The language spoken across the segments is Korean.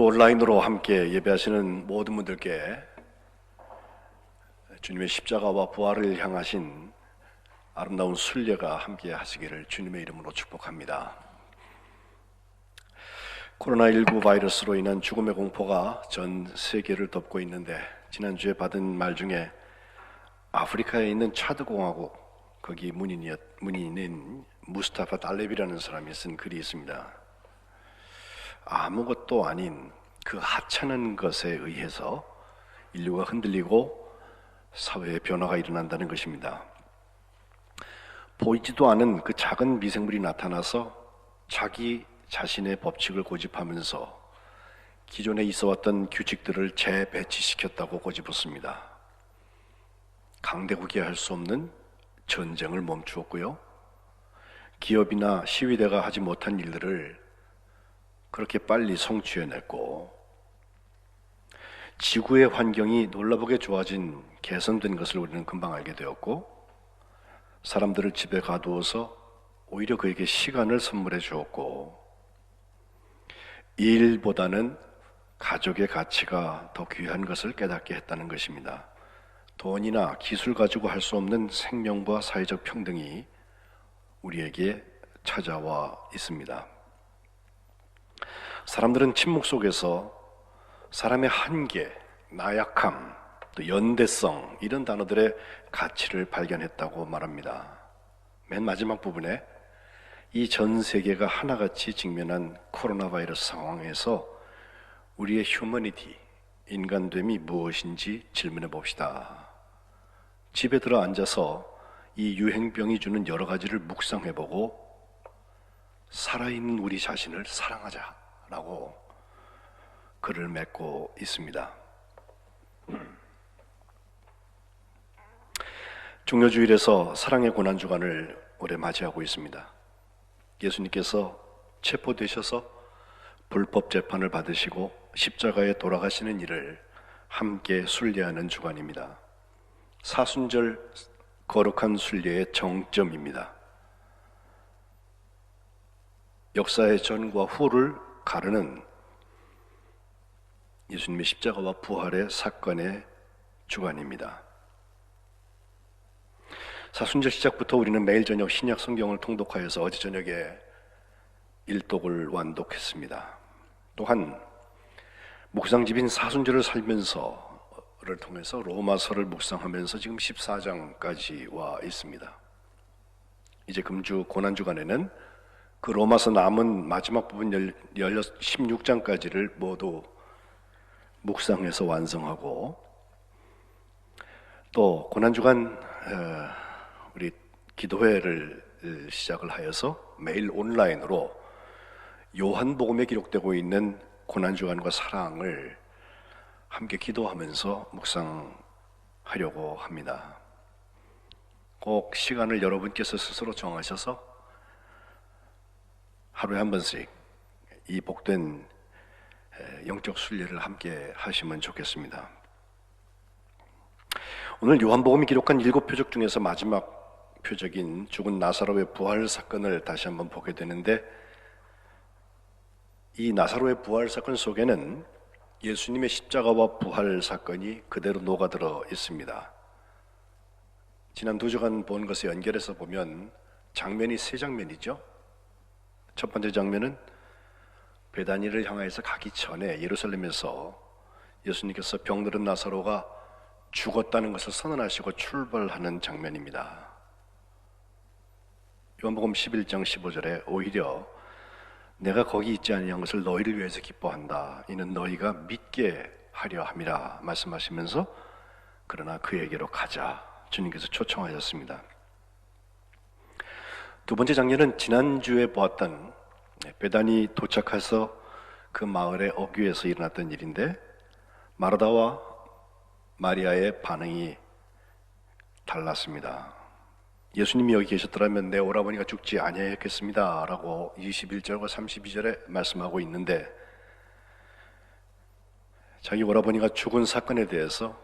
오늘도 온라인으로 함께 예배하시는 모든 분들께 주님의 십자가와 부활을 향하신 아름다운 순례가 함께 하시기를 주님의 이름으로 축복합니다. 코로나19 바이러스로 인한 죽음의 공포가 전 세계를 덮고 있는데, 지난주에 받은 말 중에 아프리카에 있는 차드 공화국, 거기 문인인 무스타파 달렙이라는 사람이 쓴 글이 있습니다. 아무것도 아닌 그 하찮은 것에 의해서 인류가 흔들리고 사회의 변화가 일어난다는 것입니다. 보이지도 않은 그 작은 미생물이 나타나서 자기 자신의 법칙을 고집하면서 기존에 있어왔던 규칙들을 재배치시켰다고 고집했습니다. 강대국이 할 수 없는 전쟁을 멈추었고요, 기업이나 시위대가 하지 못한 일들을 그렇게 빨리 성취해냈고, 지구의 환경이 놀라보게 좋아진, 개선된 것을 우리는 금방 알게 되었고, 사람들을 집에 가두어서 오히려 그에게 시간을 선물해 주었고, 일보다는 가족의 가치가 더 귀한 것을 깨닫게 했다는 것입니다. 돈이나 기술 가지고 할 수 없는 생명과 사회적 평등이 우리에게 찾아와 있습니다. 사람들은 침묵 속에서 사람의 한계, 나약함, 또 연대성, 이런 단어들의 가치를 발견했다고 말합니다. 맨 마지막 부분에 이 전 세계가 하나같이 직면한 코로나 바이러스 상황에서 우리의 휴머니티, 인간됨이 무엇인지 질문해 봅시다. 집에 들어 앉아서 이 유행병이 주는 여러 가지를 묵상해보고 살아있는 우리 자신을 사랑하자라고 글을 맺고 있습니다. 종료주일에서 사랑의 고난주간을 올해 맞이하고 있습니다. 예수님께서 체포되셔서 불법 재판을 받으시고 십자가에 돌아가시는 일을 함께 순례하는 주간입니다. 사순절 거룩한 순례의 정점입니다. 역사의 전과 후를 가르는 예수님의 십자가와 부활의 사건의 주간입니다. 사순절 시작부터 우리는 매일 저녁 신약 성경을 통독하여서 어제 저녁에 일독을 완독했습니다. 또한 묵상집인 사순절을 살면서를 통해서 로마서를 묵상하면서 지금 14장까지 와 있습니다. 이제 금주 고난주간에는 그 로마서 남은 마지막 부분 16장까지를 모두 묵상해서 완성하고, 또 고난주간 우리 기도회를 시작을 하여서 매일 온라인으로 요한복음에 기록되고 있는 고난주간과 사랑을 함께 기도하면서 묵상하려고 합니다. 꼭 시간을 여러분께서 스스로 정하셔서 하루에 한 번씩 이 복된 영적 순례를 함께 하시면 좋겠습니다. 오늘 요한복음이 기록한 7표적 중에서 마지막 표적인 죽은 나사로의 부활 사건을 다시 한번 보게 되는데, 이 나사로의 부활 사건 속에는 예수님의 십자가와 부활 사건이 그대로 녹아들어 있습니다. 지난 2주간 본 것에 연결해서 보면 장면이 3장면이죠. 첫 번째 장면은 베다니를 향해서 가기 전에 예루살렘에서 예수님께서 병들은 나사로가 죽었다는 것을 선언하시고 출발하는 장면입니다. 요한복음 11장 15절에 오히려 내가 거기 있지 아니한 것을 너희를 위해서 기뻐한다. 이는 너희가 믿게 하려 함이라 말씀하시면서 그러나 그에게로 가자, 주님께서 초청하셨습니다. 두 번째 장면은 지난주에 보았던 베다니 도착해서 그 마을의 어귀에서 일어났던 일인데, 마르다와 마리아의 반응이 달랐습니다. 예수님이 여기 계셨더라면 내 오라버니가 죽지 아니하였겠습니다 라고 21절과 32절에 말씀하고 있는데, 자기 오라버니가 죽은 사건에 대해서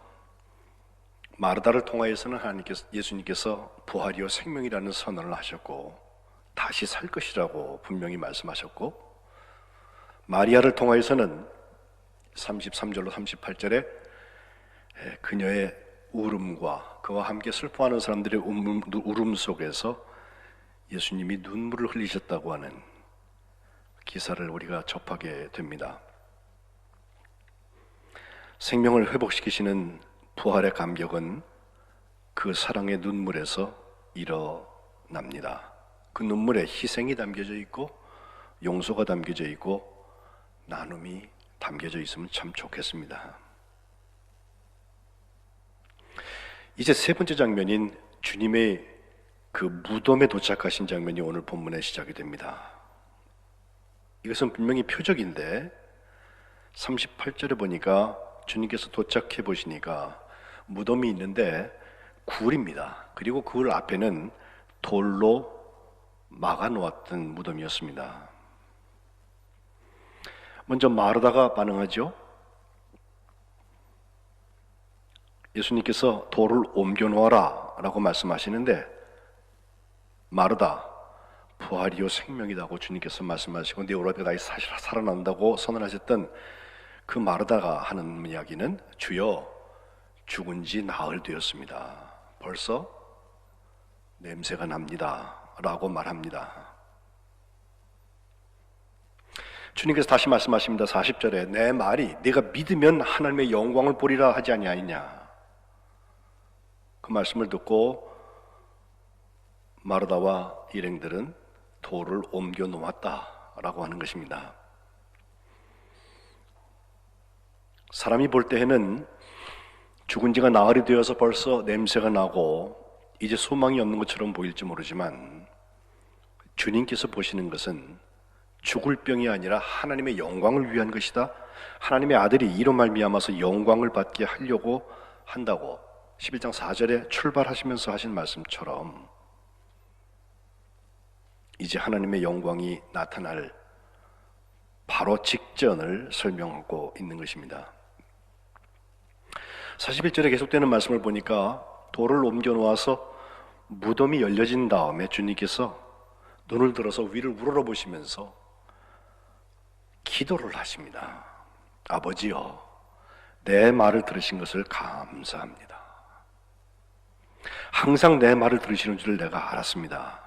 마르다를 통하여서는 예수님께서 부활이요 생명이라는 선언을 하셨고 다시 살 것이라고 분명히 말씀하셨고, 마리아를 통하여서는 33절로 38절에 그녀의 울음과 그와 함께 슬퍼하는 사람들의 울음 속에서 예수님이 눈물을 흘리셨다고 하는 기사를 우리가 접하게 됩니다. 생명을 회복시키시는 부활의 감격은 그 사랑의 눈물에서 일어납니다. 그 눈물에 희생이 담겨져 있고 용서가 담겨져 있고 나눔이 담겨져 있으면 참 좋겠습니다. 이제 세 번째 장면인 주님의 그 무덤에 도착하신 장면이 오늘 본문에 시작이 됩니다. 이것은 분명히 표적인데 38절에 보니까 주님께서 도착해 보시니까 무덤이 있는데 굴입니다. 그리고 그 앞에는 돌로 막아 놓았던 무덤이었습니다. 먼저 마르다가 반응하죠. 예수님께서 돌을 옮겨 놓아라 라고 말씀하시는데 마르다, 부활이요 생명이다고 주님께서 말씀하시고 네 오라비가 다시 살아난다고 선언하셨던 그 마르다가 하는 이야기는 주여 죽은 지 나흘 되었습니다. 벌써 냄새가 납니다 라고 말합니다. 주님께서 다시 말씀하십니다. 40절에 내 말이 네가 믿으면 하나님의 영광을 보리라 하지 아니하였냐. 그 말씀을 듣고 마르다와 일행들은 돌을 옮겨 놓았다라고 하는 것입니다. 사람이 볼 때에는 죽은 지가 나흘이 되어서 벌써 냄새가 나고 이제 소망이 없는 것처럼 보일지 모르지만 주님께서 보시는 것은 죽을 병이 아니라 하나님의 영광을 위한 것이다. 하나님의 아들이 이로 말미암아서 영광을 받게 하려고 한다고 11장 4절에 출발하시면서 하신 말씀처럼 이제 하나님의 영광이 나타날 바로 직전을 설명하고 있는 것입니다. 41절에 계속되는 말씀을 보니까 돌을 옮겨 놓아서 무덤이 열려진 다음에 주님께서 눈을 들어서 위를 우러러보시면서 기도를 하십니다. 아버지여, 내 말을 들으신 것을 감사합니다. 항상 내 말을 들으시는 줄 내가 알았습니다.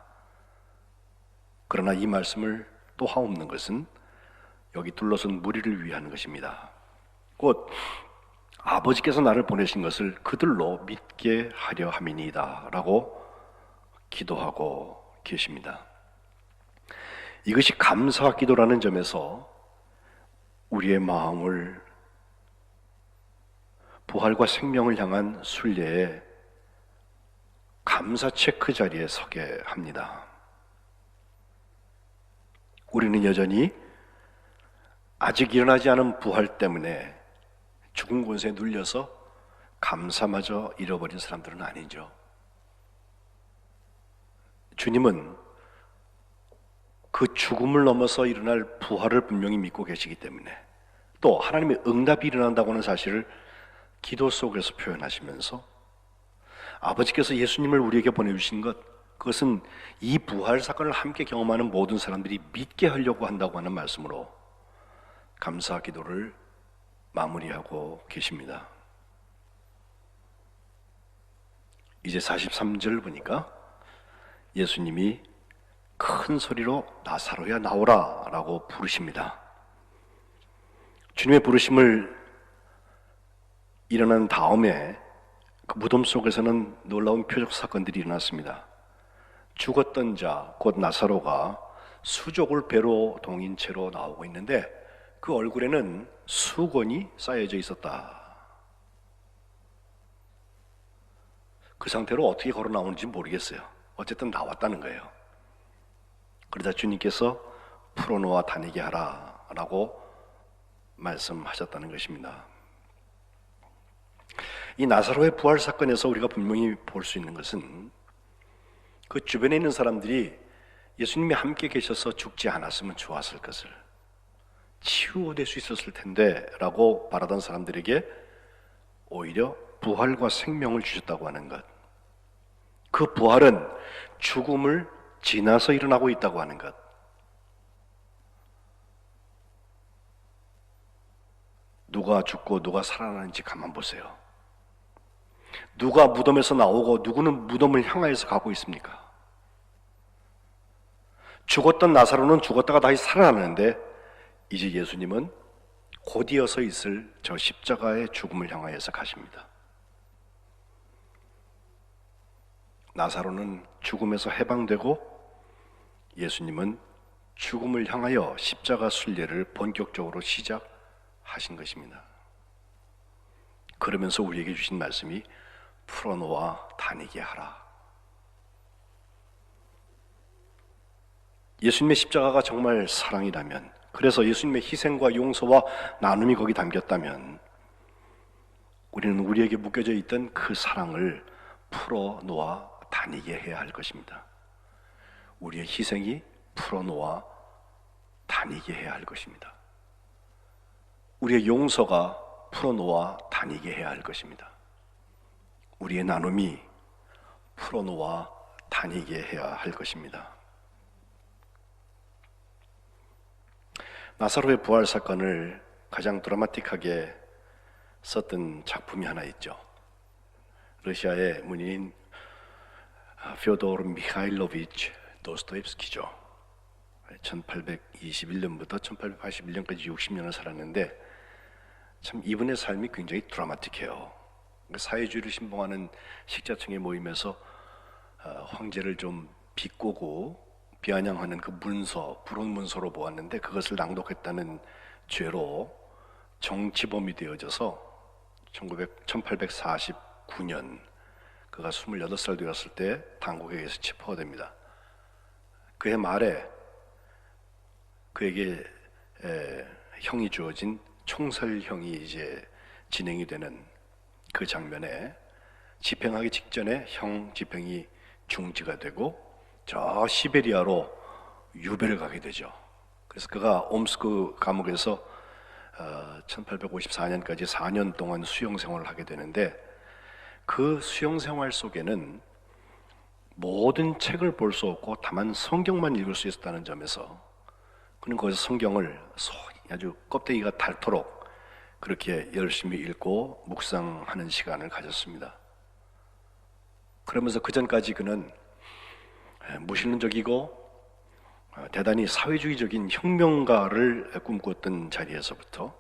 그러나 이 말씀을 또 하옵는 것은 여기 둘러선 무리를 위한 것입니다. 곧 아버지께서 나를 보내신 것을 그들로 믿게 하려 함이니이다 라고 기도하고 계십니다. 이것이 감사 기도라는 점에서 우리의 마음을 부활과 생명을 향한 순례에 감사 체크 자리에 서게 합니다. 우리는 여전히 아직 일어나지 않은 부활 때문에 죽은 곳에 눌려서 감사마저 잃어버린 사람들은 아니죠. 주님은 그 죽음을 넘어서 일어날 부활을 분명히 믿고 계시기 때문에 또 하나님의 응답이 일어난다고 하는 사실을 기도 속에서 표현하시면서 아버지께서 예수님을 우리에게 보내주신 것, 그것은 이 부활 사건을 함께 경험하는 모든 사람들이 믿게 하려고 한다고 하는 말씀으로 감사 기도를 마무리하고 계십니다. 이제 43절 보니까 예수님이 큰 소리로 나사로야 나오라 라고 부르십니다. 주님의 부르심을 일어난 다음에 그 무덤 속에서는 놀라운 표적 사건들이 일어났습니다. 죽었던 자, 곧 나사로가 수족을 배로 동인 채로 나오고 있는데 그 얼굴에는 수건이 쌓여져 있었다. 그 상태로 어떻게 걸어 나오는지 모르겠어요. 어쨌든 나왔다는 거예요. 그러자 주님께서 풀어놓아 다니게 하라 라고 말씀하셨다는 것입니다. 이 나사로의 부활 사건에서 우리가 분명히 볼 수 있는 것은 그 주변에 있는 사람들이 예수님이 함께 계셔서 죽지 않았으면 좋았을 것을, 치유될 수 있었을 텐데 라고 바라던 사람들에게 오히려 부활과 생명을 주셨다고 하는 것, 그 부활은 죽음을 지나서 일어나고 있다고 하는 것, 누가 죽고 누가 살아나는지 가만 보세요. 누가 무덤에서 나오고 누구는 무덤을 향하여서 가고 있습니까? 죽었던 나사로는 죽었다가 다시 살아나는데 이제 예수님은 곧 이어서 있을 저 십자가의 죽음을 향하여서 가십니다. 나사로는 죽음에서 해방되고 예수님은 죽음을 향하여 십자가 순례를 본격적으로 시작하신 것입니다. 그러면서 우리에게 주신 말씀이 풀어놓아 다니게 하라. 예수님의 십자가가 정말 사랑이라면, 그래서 예수님의 희생과 용서와 나눔이 거기 담겼다면 우리는 우리에게 묶여져 있던 그 사랑을 풀어놓아 다니게 해야 할 것입니다. 우리의 희생이 풀어놓아 다니게 해야 할 것입니다. 우리의 용서가 풀어놓아 다니게 해야 할 것입니다. 우리의 나눔이 풀어놓아 다니게 해야 할 것입니다. 나사로의 부활 사건을 가장 드라마틱하게 썼던 작품이 하나 있죠. 러시아의 문인인 피오도르 미하일로비치 도스토옙스키죠. 1821년부터 1881년까지 60년을 살았는데 참 이분의 삶이 굉장히 드라마틱해요. 사회주의를 신봉하는 식자층의 모임에서 황제를 좀 비꼬고 비아냥하는 그 문서, 불온 문서로 보았는데 그것을 낭독했다는 죄로 정치범이 되어져서 1849년 그가 28살 되었을 때 당국에 의해서 체포가 됩니다. 그해 말에 그에게 형이 주어진 총살형이 이제 진행이 되는 그 장면에 집행하기 직전에 형 집행이 중지가 되고 저 시베리아로 유배를 가게 되죠. 그래서 그가 옴스크 감옥에서 1854년까지 4년 동안 수용 생활을 하게 되는데 그 수용 생활 속에는 모든 책을 볼 수 없고 다만 성경만 읽을 수 있었다는 점에서 그는 거기서 성경을 아주 껍데기가 닳도록 그렇게 열심히 읽고 묵상하는 시간을 가졌습니다. 그러면서 그 전까지 그는 무신론적이고 대단히 사회주의적인 혁명가를 꿈꿨던 자리에서부터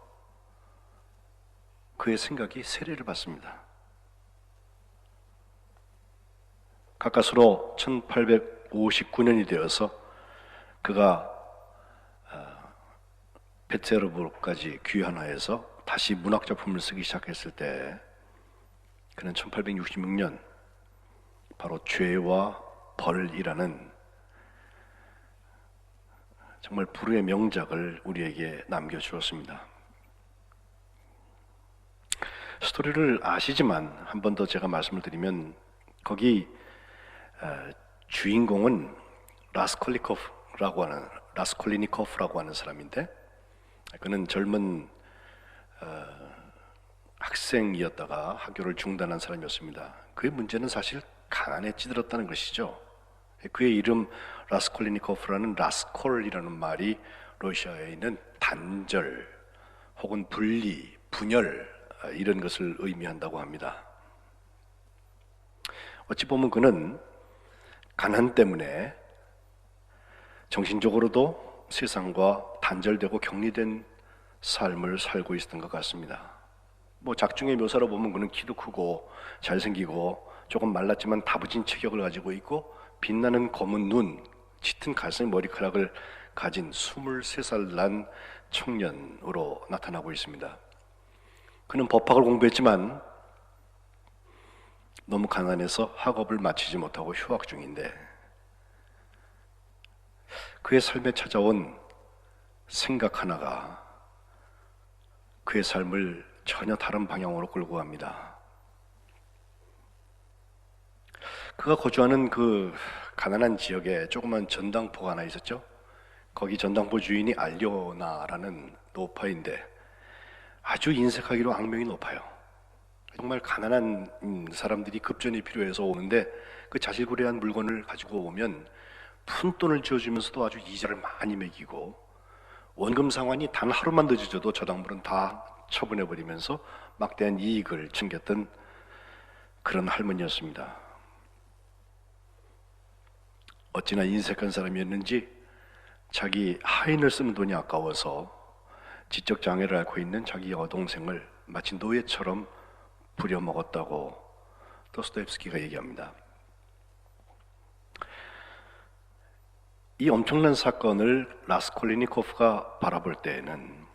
그의 생각이 세례를 받습니다. 가까스로 1859년이 되어서 그가 페테르부르크까지 귀환하여서 다시 문학작품을 쓰기 시작했을 때 그는 1866년 바로 죄와 벌이라는 정말 불후의 명작을 우리에게 남겨주었습니다. 스토리를 아시지만 한 번 더 제가 말씀을 드리면 거기 주인공은 라스콜리니코프라고 하는 사람인데 그는 젊은 학생이었다가 학교를 중단한 사람이었습니다. 그의 문제는 사실 가난에 찌들었다는 것이죠. 그의 이름 라스콜리니코프라는 라스콜이라는 말이 러시아에 있는 단절 혹은 분리, 분열 이런 것을 의미한다고 합니다. 어찌 보면 그는 가난 때문에 정신적으로도 세상과 단절되고 격리된 삶을 살고 있었던 것 같습니다. 뭐 작중의 묘사로 보면 그는 키도 크고 잘생기고 조금 말랐지만 다부진 체격을 가지고 있고 빛나는 검은 눈, 짙은 갈색 머리카락을 가진 23살 난 청년으로 나타나고 있습니다. 그는 법학을 공부했지만 너무 가난해서 학업을 마치지 못하고 휴학 중인데 그의 삶에 찾아온 생각 하나가 그의 삶을 전혀 다른 방향으로 끌고 갑니다. 그가 거주하는 그 가난한 지역에 조그만 전당포가 하나 있었죠. 거기 전당포 주인이 알료나라는 노파인데 아주 인색하기로 악명이 높아요. 정말 가난한 사람들이 급전이 필요해서 오는데 그 자질구레한 물건을 가지고 오면 푼돈을 지어주면서도 아주 이자를 많이 매기고 원금 상환이 단 하루만 늦어져도 저당물은 다 처분해버리면서 막대한 이익을 챙겼던 그런 할머니였습니다. 어찌나 인색한 사람이었는지 자기 하인을 쓰는 돈이 아까워서 지적 장애를 앓고 있는 자기 여동생을 마치 노예처럼 부려먹었다고 도스토옙스키가 얘기합니다. 이 엄청난 사건을 라스콜리니코프가 바라볼 때에는,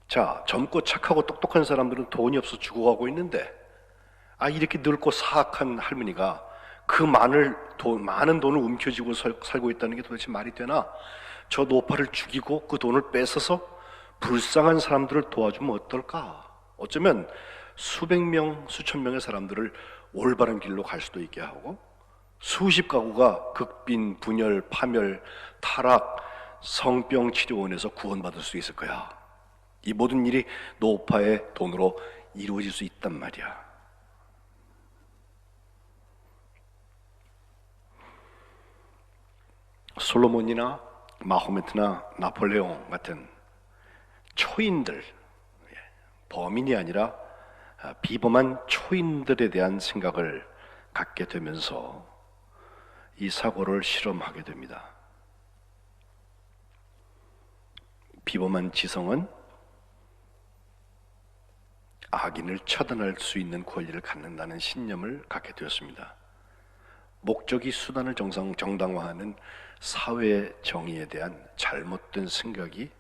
자, 젊고 착하고 똑똑한 사람들은 돈이 없어 죽어가고 있는데, 이렇게 늙고 사악한 할머니가 그 많은 돈을 움켜쥐고 살고 있다는 게 도대체 말이 되나? 저 노파를 죽이고 그 돈을 뺏어서 불쌍한 사람들을 도와주면 어떨까? 어쩌면 수백 명, 수천 명의 사람들을 올바른 길로 갈 수도 있게 하고, 수십 가구가 극빈, 분열, 파멸, 타락, 성병 치료원에서 구원받을 수 있을 거야. 이 모든 일이 노파의 돈으로 이루어질 수 있단 말이야. 솔로몬이나 마호메트나 나폴레옹 같은 초인들, 범인이 아니라 비범한 초인들에 대한 생각을 갖게 되면서 이 사고를 실험하게 됩니다. 비범한 지성은 악인을 처단할 수 있는 권리를 갖는다는 신념을 갖게 되었습니다. 목적이 수단을 정당화하는 사회 정의에 대한 잘못된 생각이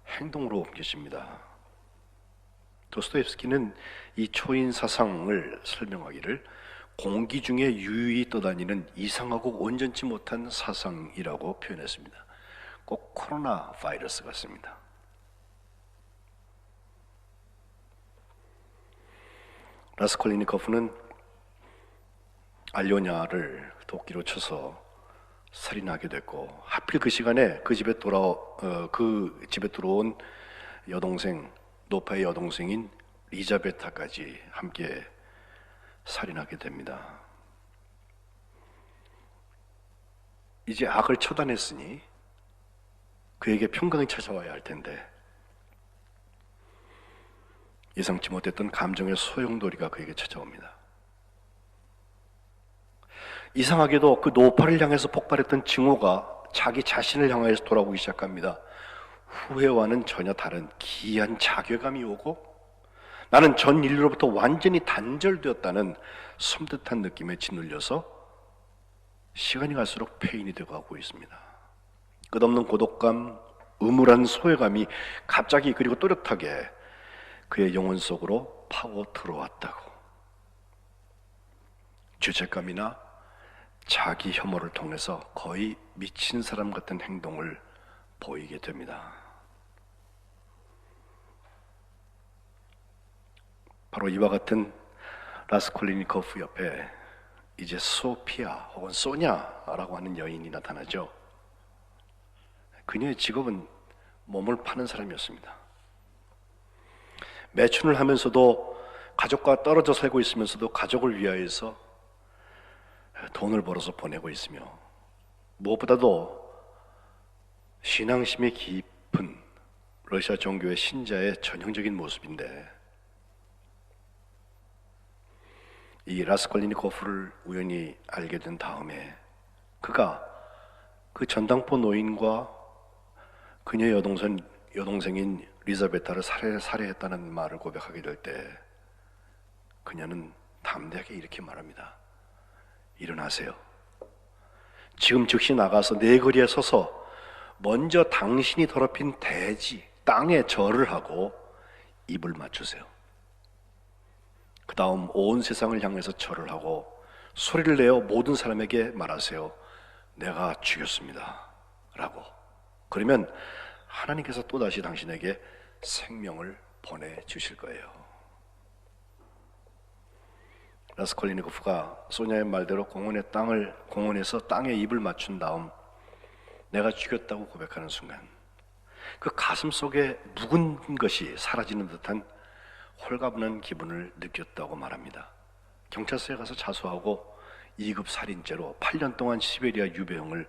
행동으로 옮겨집니다. 도스토옙스키는 이 초인 사상을 설명하기를 공기 중에 유유히 떠다니는 이상하고 온전치 못한 사상이라고 표현했습니다. 꼭 코로나 바이러스 같습니다. 라스콜리니코프는 알료냐를 도끼로 쳐서 살인하게 됐고, 하필 그 시간에 그 집에 들어온 여동생, 노파의 여동생인 리자베타까지 함께 살인하게 됩니다. 이제 악을 처단했으니 그에게 평강이 찾아와야 할 텐데, 예상치 못했던 감정의 소용돌이가 그에게 찾아옵니다. 이상하게도 그 노파를 향해서 폭발했던 증오가 자기 자신을 향해서 돌아오기 시작합니다. 후회와는 전혀 다른 기이한 자괴감이 오고, 나는 전 인류로부터 완전히 단절되었다는 섬뜩한 느낌에 짓눌려서 시간이 갈수록 폐인이 되어가고 있습니다. 끝없는 고독감, 음울한 소외감이 갑자기 그리고 또렷하게 그의 영혼 속으로 파고 들어왔다고. 죄책감이나 자기 혐오를 통해서 거의 미친 사람 같은 행동을 보이게 됩니다. 바로 이와 같은 라스콜리니코프 옆에 이제 소피아 혹은 소냐라고 하는 여인이 나타나죠. 그녀의 직업은 몸을 파는 사람이었습니다. 매춘을 하면서도 가족과 떨어져 살고 있으면서도 가족을 위하여서 돈을 벌어서 보내고 있으며, 무엇보다도 신앙심이 깊은 러시아 종교의 신자의 전형적인 모습인데, 이 라스콜리니코프를 우연히 알게 된 다음에 그가 그 전당포 노인과 그녀의 여동생인 리자베타를 살해했다는 말을 고백하게 될 때 그녀는 담대하게 이렇게 말합니다. 일어나세요. 지금 즉시 나가서 내 거리에 서서 먼저 당신이 더럽힌 대지, 땅에 절을 하고 입을 맞추세요. 그 다음 온 세상을 향해서 절을 하고 소리를 내어 모든 사람에게 말하세요. 내가 죽였습니다. 라고. 그러면 하나님께서 또다시 당신에게 생명을 보내주실 거예요. 라스콜리니코프가 소냐의 말대로 공원에서 땅에 입을 맞춘 다음 내가 죽였다고 고백하는 순간, 그 가슴 속에 묵은 것이 사라지는 듯한 홀가분한 기분을 느꼈다고 말합니다. 경찰서에 가서 자수하고 2급 살인죄로 8년 동안 시베리아 유배형을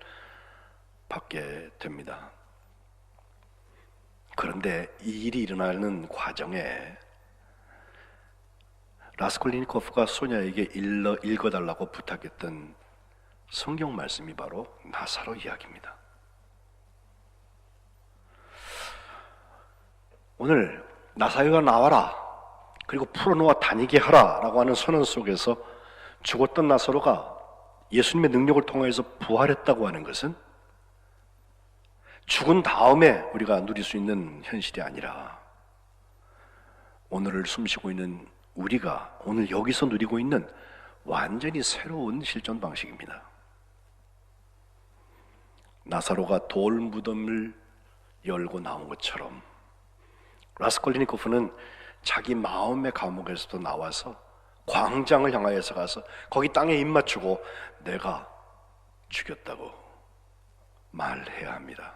받게 됩니다. 그런데 이 일이 일어나는 과정에 라스콜리니코프가 소냐에게 읽어달라고 부탁했던 성경 말씀이 바로 나사로 이야기입니다. 오늘 나사로가 나와라, 그리고 풀어놓아 다니게 하라 라고 하는 선언 속에서 죽었던 나사로가 예수님의 능력을 통해서 부활했다고 하는 것은 죽은 다음에 우리가 누릴 수 있는 현실이 아니라 오늘을 숨쉬고 있는 우리가 오늘 여기서 누리고 있는 완전히 새로운 실존 방식입니다. 나사로가 돌 무덤을 열고 나온 것처럼 라스콜리니코프는 자기 마음의 감옥에서도 나와서 광장을 향하여서 가서 거기 땅에 입 맞추고 내가 죽였다고 말해야 합니다.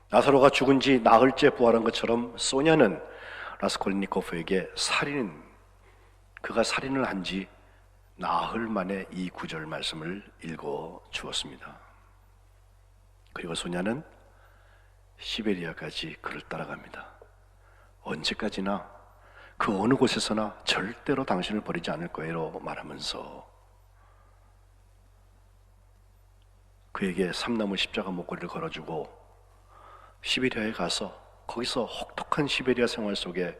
나사로가 죽은 지 나흘째 부활한 것처럼 소냐는 라스콜리니코프에게 그가 살인을 한 지 나흘 만에 이 구절 말씀을 읽어 주었습니다. 그리고 소냐는 시베리아까지 그를 따라갑니다. 언제까지나 그 어느 곳에서나 절대로 당신을 버리지 않을 거예요 말하면서 그에게 삼나무 십자가 목걸이를 걸어주고 시베리아에 가서 거기서 혹독한 시베리아 생활 속에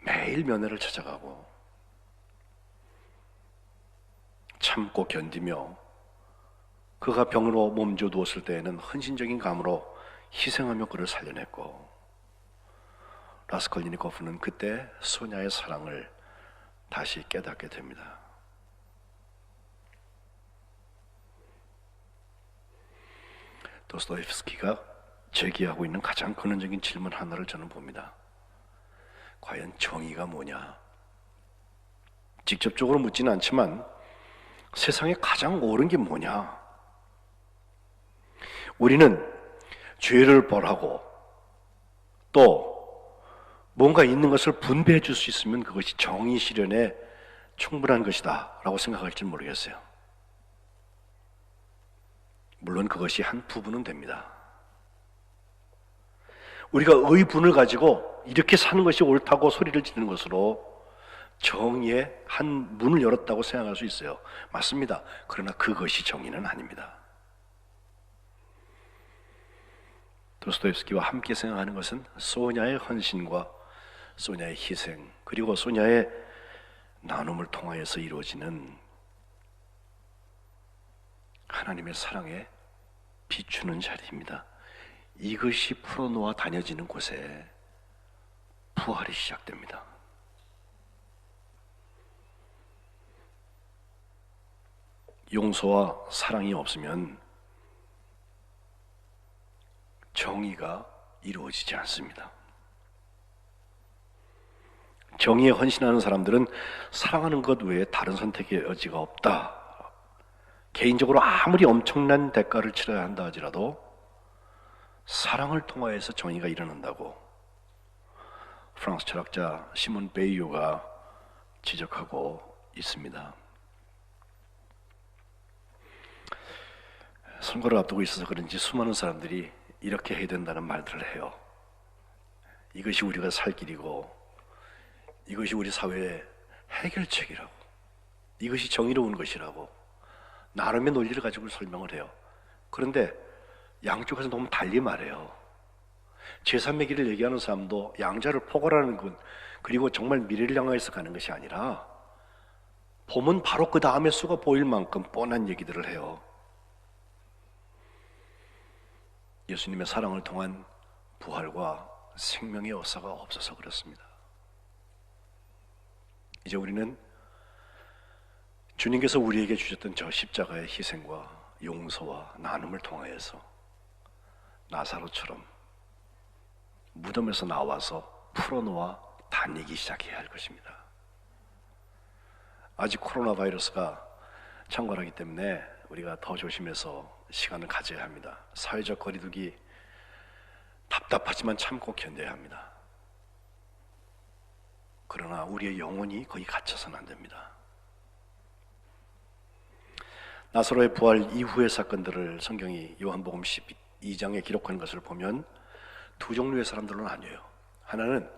매일 면회를 찾아가고 참고 견디며 그가 병으로 몸져 누웠을 때에는 헌신적인 감으로 희생하며 그를 살려냈고 라스콜리니코프는 그때 소냐의 사랑을 다시 깨닫게 됩니다. 도스토옙스키가 제기하고 있는 가장 근원적인 질문 하나를 저는 봅니다. 과연 정의가 뭐냐? 직접적으로 묻지는 않지만 세상에 가장 옳은 게 뭐냐? 우리는 죄를 벌하고 또 뭔가 있는 것을 분배해 줄 수 있으면 그것이 정의 실현에 충분한 것이다 라고 생각할지 모르겠어요. 물론 그것이 한 부분은 됩니다. 우리가 의분을 가지고 이렇게 사는 것이 옳다고 소리를 지르는 것으로 정의의 한 문을 열었다고 생각할 수 있어요. 맞습니다. 그러나 그것이 정의는 아닙니다. 도스토옙스키와 함께 생각하는 것은 소냐의 헌신과 소냐의 희생 그리고 소냐의 나눔을 통하여서 이루어지는 하나님의 사랑에 비추는 자리입니다. 이것이 풀어놓아 다녀지는 곳에 부활이 시작됩니다. 용서와 사랑이 없으면 정의가 이루어지지 않습니다. 정의에 헌신하는 사람들은 사랑하는 것 외에 다른 선택의 여지가 없다. 개인적으로 아무리 엄청난 대가를 치러야 한다 하더라도 사랑을 통하여서 정의가 일어난다고 프랑스 철학자 시몬 베이유가 지적하고 있습니다. 선거를 앞두고 있어서 그런지 수많은 사람들이 이렇게 해야 된다는 말들을 해요. 이것이 우리가 살 길이고 이것이 우리 사회의 해결책이라고, 이것이 정의로운 것이라고 나름의 논리를 가지고 설명을 해요. 그런데 양쪽에서 너무 달리 말해요. 제3의 길을 얘기하는 사람도 양자를 포괄하는 것, 그리고 정말 미래를 향해서 가는 것이 아니라 보면 바로 그 다음에 수가 보일 만큼 뻔한 얘기들을 해요. 예수님의 사랑을 통한 부활과 생명의 역사가 없어서 그렇습니다. 이제 우리는 주님께서 우리에게 주셨던 저 십자가의 희생과 용서와 나눔을 통하여서 나사로처럼 무덤에서 나와서 풀어놓아 다니기 시작해야 할 것입니다. 아직 코로나 바이러스가 창궐하기 때문에 우리가 더 조심해서 시간을 가져야 합니다. 사회적 거리두기 답답하지만 참고 견뎌야 합니다. 그러나 우리의 영혼이 거기 갇혀서는 안 됩니다. 나사로의 부활 이후의 사건들을 성경이 요한복음 2장에 기록한 것을 보면 두 종류의 사람들은 나뉘어요. 하나는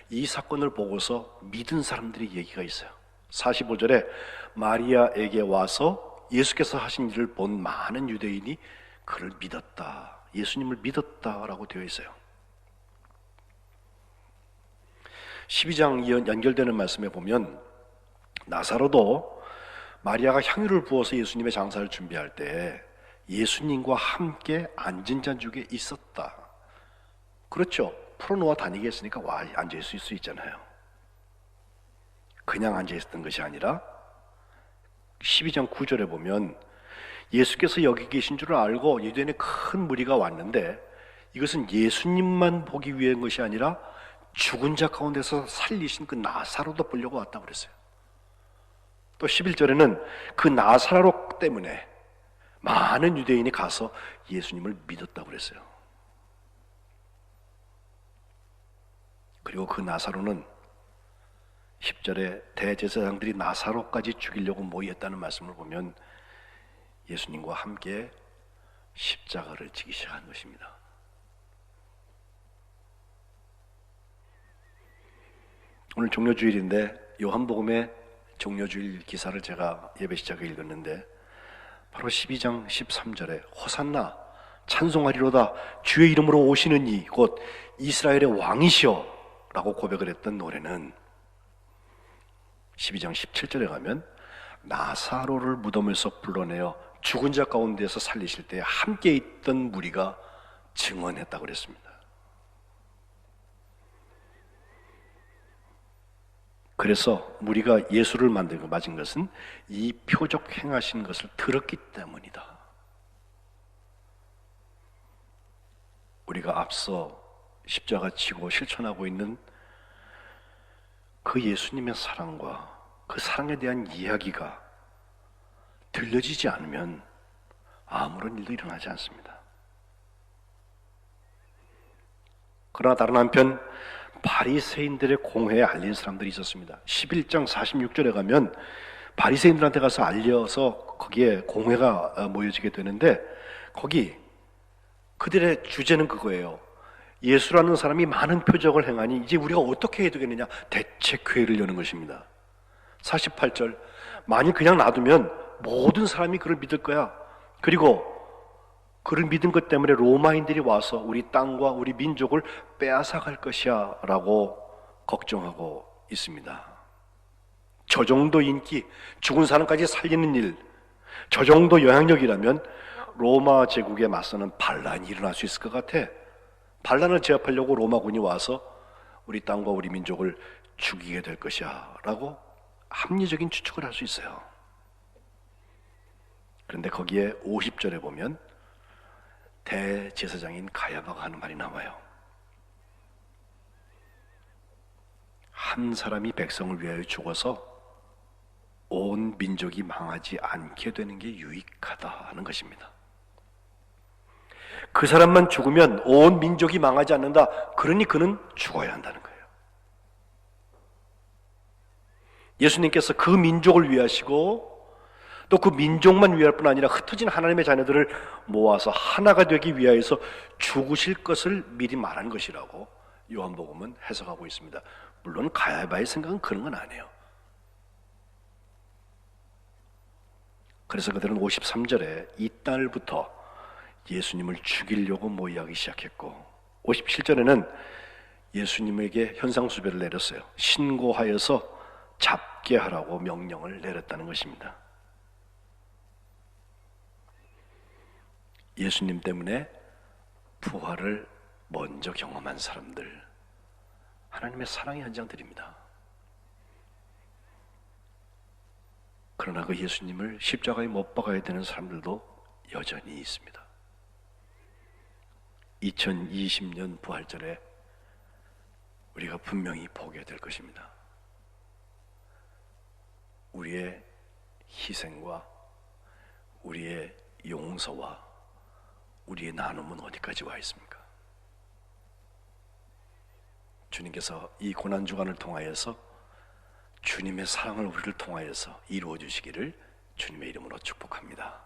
이 사건을 보고서 믿은 사람들의 얘기가 있어요. 45절에 마리아에게 와서 예수께서 하신 일을 본 많은 유대인이 그를 믿었다, 예수님을 믿었다라고 되어 있어요. 12장 연결되는 말씀에 보면 나사로도 마리아가 향유를 부어서 예수님의 장사를 준비할 때 예수님과 함께 앉은 자 중에 있었다. 그렇죠. 풀어놓아 다니겠으니까 와 앉아있을 수 있잖아요. 그냥 앉아있었던 것이 아니라 12장 9절에 보면 예수께서 여기 계신 줄 알고 유대인의 큰 무리가 왔는데 이것은 예수님만 보기 위한 것이 아니라 죽은 자 가운데서 살리신 그 나사로도 보려고 왔다고 그랬어요. 또 11절에는 그 나사로 때문에 많은 유대인이 가서 예수님을 믿었다고 그랬어요. 그리고 그 나사로는 10절에 대제사장들이 나사로까지 죽이려고 모였다는 말씀을 보면 예수님과 함께 십자가를 지기 시작한 것입니다. 오늘 종료주일인데 요한복음의 종료주일 기사를 제가 예배 시작에 읽었는데 바로 12장 13절에 호산나 찬송하리로다 주의 이름으로 오시는 이 곧 이스라엘의 왕이시여 라고 고백을 했던 노래는 12장 17절에 가면 나사로를 무덤에서 불러내어 죽은 자 가운데서 살리실 때 함께 있던 무리가 증언했다고 그랬습니다. 그래서 무리가 예수를 만들고 맞은 것은 이 표적 행하신 것을 들었기 때문이다. 우리가 앞서 십자가 지고 실천하고 있는 그 예수님의 사랑과 그 사랑에 대한 이야기가 들려지지 않으면 아무런 일도 일어나지 않습니다. 그러나 다른 한편 바리새인들의 공회에 알린 사람들이 있었습니다. 11장 46절에 가면 바리새인들한테 가서 알려서 거기에 공회가 모여지게 되는데 거기 그들의 주제는 그거예요. 예수라는 사람이 많은 표적을 행하니 이제 우리가 어떻게 해야 되겠느냐, 대책회의를 여는 것입니다. 48절, 만일 그냥 놔두면 모든 사람이 그를 믿을 거야. 그리고 그를 믿은 것 때문에 로마인들이 와서 우리 땅과 우리 민족을 빼앗아갈 것이야 라고 걱정하고 있습니다. 저 정도 인기, 죽은 사람까지 살리는 일, 저 정도 영향력이라면 로마 제국에 맞서는 반란이 일어날 수 있을 것 같아. 반란을 제압하려고 로마군이 와서 우리 땅과 우리 민족을 죽이게 될 것이야 라고 합리적인 추측을 할 수 있어요. 그런데 거기에 50절에 보면 대제사장인 가야바가 하는 말이 나와요. 한 사람이 백성을 위하여 죽어서 온 민족이 망하지 않게 되는 게 유익하다 하는 것입니다. 그 사람만 죽으면 온 민족이 망하지 않는다. 그러니 그는 죽어야 한다는 거예요. 예수님께서 그 민족을 위하시고 또 그 민족만 위할 뿐 아니라 흩어진 하나님의 자녀들을 모아서 하나가 되기 위하여서 죽으실 것을 미리 말한 것이라고 요한복음은 해석하고 있습니다. 물론 가야바의 생각은 그런 건 아니에요. 그래서 그들은 53절에 이 딸부터 예수님을 죽이려고 모의하기 시작했고 57절에는 예수님에게 현상수배를 내렸어요. 신고하여서 잡게 하라고 명령을 내렸다는 것입니다. 예수님 때문에 부활을 먼저 경험한 사람들, 하나님의 사랑의 현장들입니다. 그러나 그 예수님을 십자가에 못 박아야 되는 사람들도 여전히 있습니다. 2020년 부활절에 우리가 분명히 보게 될 것입니다. 우리의 희생과 우리의 용서와 우리의 나눔은 어디까지 와 있습니까? 주님께서 이 고난주간을 통하여서 주님의 사랑을 우리를 통하여서 이루어 주시기를 주님의 이름으로 축복합니다.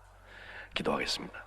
기도하겠습니다.